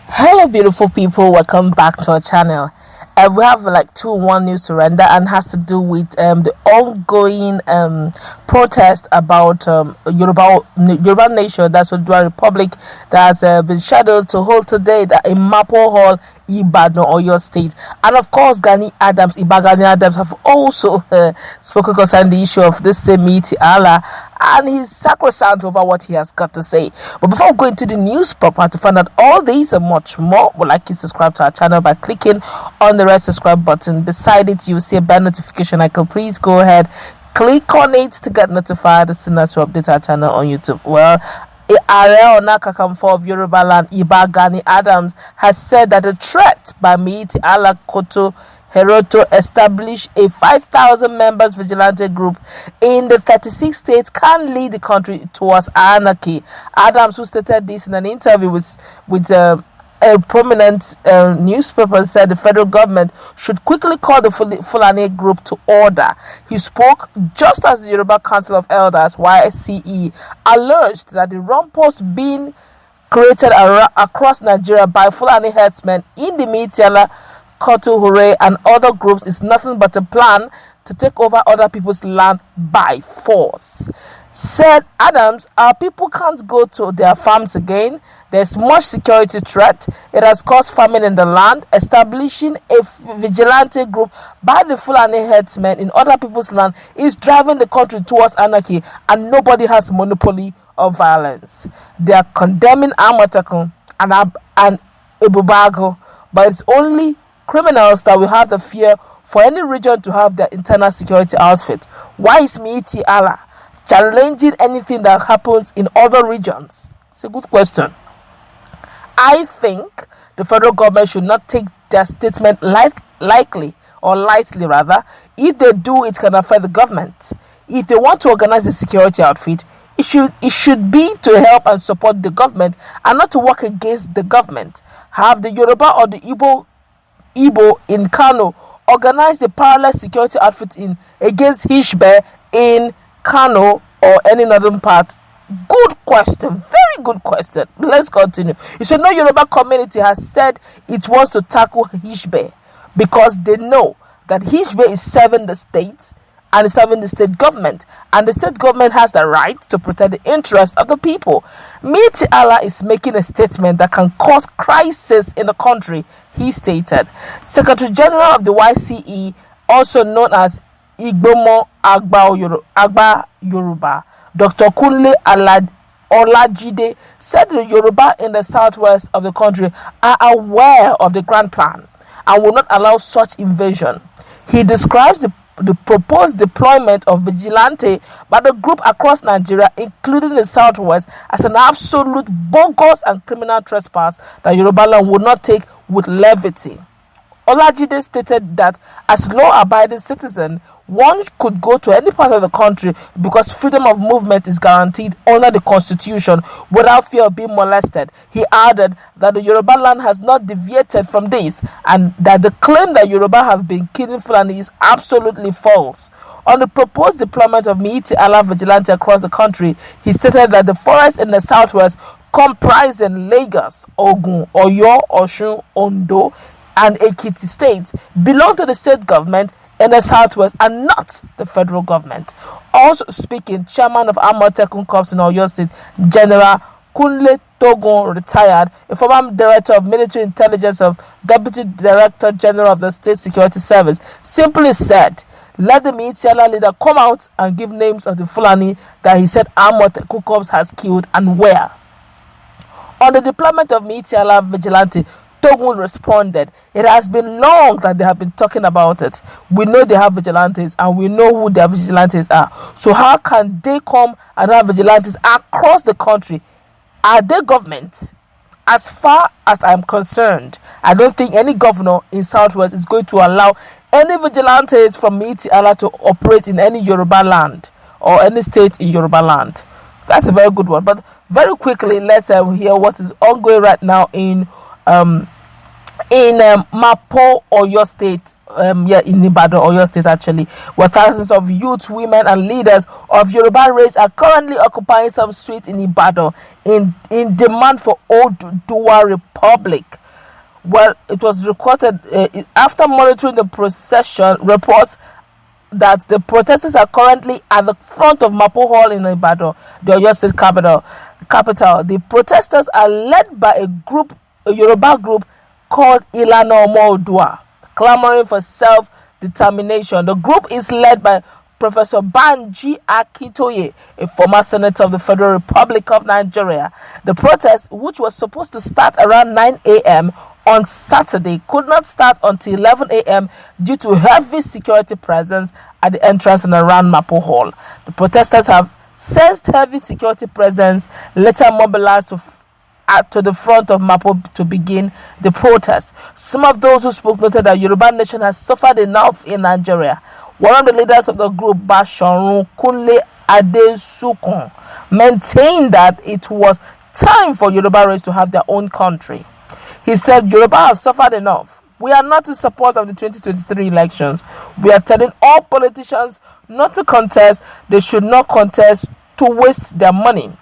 Hello beautiful people, welcome back to our channel. We have like 2-1 news to render, and has to do with the ongoing protest about Yoruba nation, that's Oduduwa Republic, that's been scheduled to hold today in Mapo Hall, Ibadan, Oyo State. And of course, Gani Adams have also spoken concerning the issue of this same meeting, Alla, and he's sacrosanct over what he has got to say. But before going to the news proper, to find out all these and much more, would like you to subscribe to our channel by clicking on the red subscribe button. Beside it, you will see a bell notification icon. Please go ahead, click on it to get notified as soon as we update our channel on YouTube. Well, Ààrẹ Ọ̀nà Kakanfò of Yoruba land, Gani Adams, has said that the threat by Miyetti Alla Heroto establish a 5,000 members vigilante group in the 36 states can lead the country towards anarchy. Adams, who stated this in an interview with a prominent newspaper, said the federal government should quickly call the Fulani group to order. He spoke just as the Yoruba Council of Elders (YCE) alleged that the rumpus being created across Nigeria by Fulani herdsmen in the Miyetti Alla, Hooray and other groups is nothing but a plan to take over other people's land by force. Said Adams, our people can't go to their farms again. There's much security threat. It has caused famine in the land. Establishing a vigilante group by the Fulani herdsmen in other people's land is driving the country towards anarchy, and nobody has monopoly of violence. They are condemning Amatekun and Ebubago, but it's only criminals that will have the fear for any region to have their internal security outfit. Why is Miyetti Alla challenging anything that happens in other regions? It's a good question. I think the federal government should not take their statement lightly. If they do, it can affect the government. If they want to organize a security outfit, it should be to help and support the government and not to work against the government. Have the Yoruba or the Igbo in Kano organize the parallel security outfit against Hishbe in Kano or any northern part? Good question, very good question. Let's continue. You should know Yoruba community has said it wants to tackle Hishbe because they know that Hishbe is serving the state and is serving the state government, and the state government has the right to protect the interests of the people. Miyetti Alla is making a statement that can cause crisis in the country, he stated. Secretary General of the YCE, also known as Igbomo Agba Yoruba, Dr. Kunle Olajide, said the Yoruba in the southwest of the country are aware of the grand plan and will not allow such invasion. He describes the proposed deployment of Vigilante by the group across Nigeria, including the southwest, as an absolute bogus and criminal trespass that Yoruba land would not take with levity. Olajide stated that as law-abiding citizen, one could go to any part of the country because freedom of movement is guaranteed under the constitution without fear of being molested. He added that the Yoruba land has not deviated from this, and that the claim that Yoruba have been killing Fulani is absolutely false. On the proposed deployment of Miyetti Alla vigilante across the country, he stated that the forests in the southwest, comprising Lagos, Ogun, Oyo, Osun, Ondo, and Ekiti states, belong to the state government in the southwest and not the federal government. Also speaking, chairman of Amatekun Corps in Oyo State, General Kunle Togun, retired, a former director of military intelligence of Deputy Director General of the State Security Service, simply said, let the Miyetti Alla leader come out and give names of the Fulani that he said Amatekun Corps has killed and where. On the deployment of Miyetti Alla vigilante, Togun responded, it has been long that they have been talking about it. We know they have vigilantes and we know who their vigilantes are. So how can they come and have vigilantes across the country? Are they government? As far as I'm concerned, I don't think any governor in Southwest is going to allow any vigilantes from Miyetti Alla to operate in any Yoruba land or any state in Yoruba land. That's a very good one. But very quickly, let's hear what is ongoing right now in in Mapo, Oyo State, in Ibadan, Oyo State actually, where thousands of youth, women, and leaders of Yoruba race are currently occupying some streets in Ibadan in demand for Oduduwa Republic. Well, it was recorded after monitoring the procession. Reports that the protesters are currently at the front of Mapo Hall in Ibadan, the Oyo State capital. The protesters are led by a Yoruba group called Alla Oduduwa, clamoring for self-determination. The group is led by Professor Banji Akintoye, a former senator of the Federal Republic of Nigeria. The protest, which was supposed to start around 9 a.m. on Saturday, could not start until 11 a.m. due to heavy security presence at the entrance and around Mapo Hall. The protesters have sensed heavy security presence, later mobilized to the front of Mapo to begin the protest. Some of those who spoke noted that Yoruba nation has suffered enough in Nigeria. One of the leaders of the group, Bashorun Kunle Adesukun, maintained that it was time for Yoruba race to have their own country. He said, Yoruba have suffered enough. We are not in support of the 2023 elections. We are telling all politicians not to contest. They should not contest to waste their money.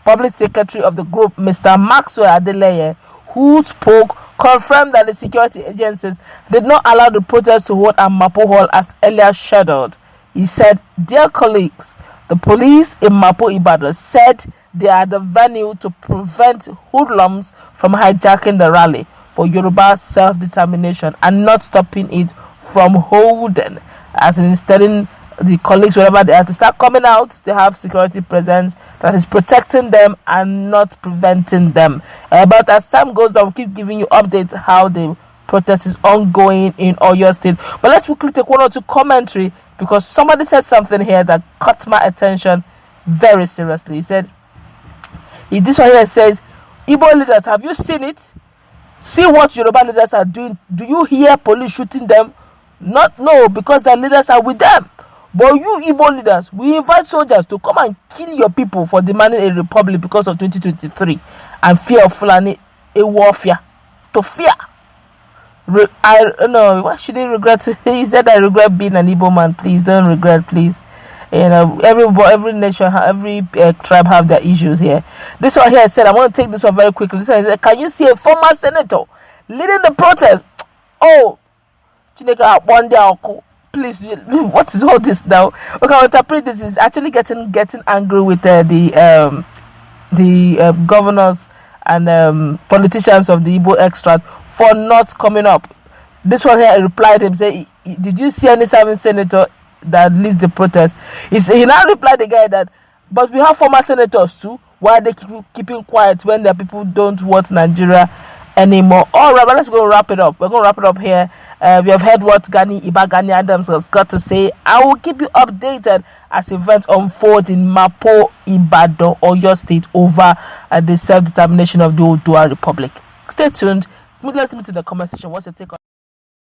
Public Secretary of the group, Mr. Maxwell Adeleye, who spoke, confirmed that the security agencies did not allow the protest to hold at Mapo Hall as earlier scheduled. He said, dear colleagues, the police in Mapo Ibadan said they are the venue to prevent hoodlums from hijacking the rally for Yoruba self-determination and not stopping it from holding. As in telling the colleagues wherever they have to start coming out, they have security presence that is protecting them and not preventing them. But as time goes on, we'll keep giving you updates how the protest is ongoing in Oyo State. But let's quickly take one or two commentary, because somebody said something here that caught my attention very seriously. He said, this one here says, Igbo leaders, have you seen it? See what Yoruba leaders are doing. Do you hear police shooting them? No, because their leaders are with them. But you Igbo leaders, we invite soldiers to come and kill your people for demanding a republic because of 2023 and fear of Fulani, a warfare. To fear. Why should he regret? He said, I regret being an Igbo man. Please don't regret, please. Every nation, every tribe have their issues here. This one here said, I want to take this one very quickly. This one said, can you see a former senator leading the protest? Oh, Chineka, one day I'll call. Please, what is all this now? Okay, I'll interpret this is actually getting angry with the governors and politicians of the Igbo extract for not coming up. This one here replied him, say, did you see any serving senator that leads the protest? He now replied the guy that, but we have former senators too. Why are they keeping quiet when the people don't want Nigeria anymore? All right, but let's go wrap it up. We're going to wrap it up here. We have heard what Gani Adams has got to say. I will keep you updated as events unfold in Mapo, Ibadan, Oyo State over the self-determination of the Oduduwa Republic. Stay tuned. Let's meet in the comment section. What's your take on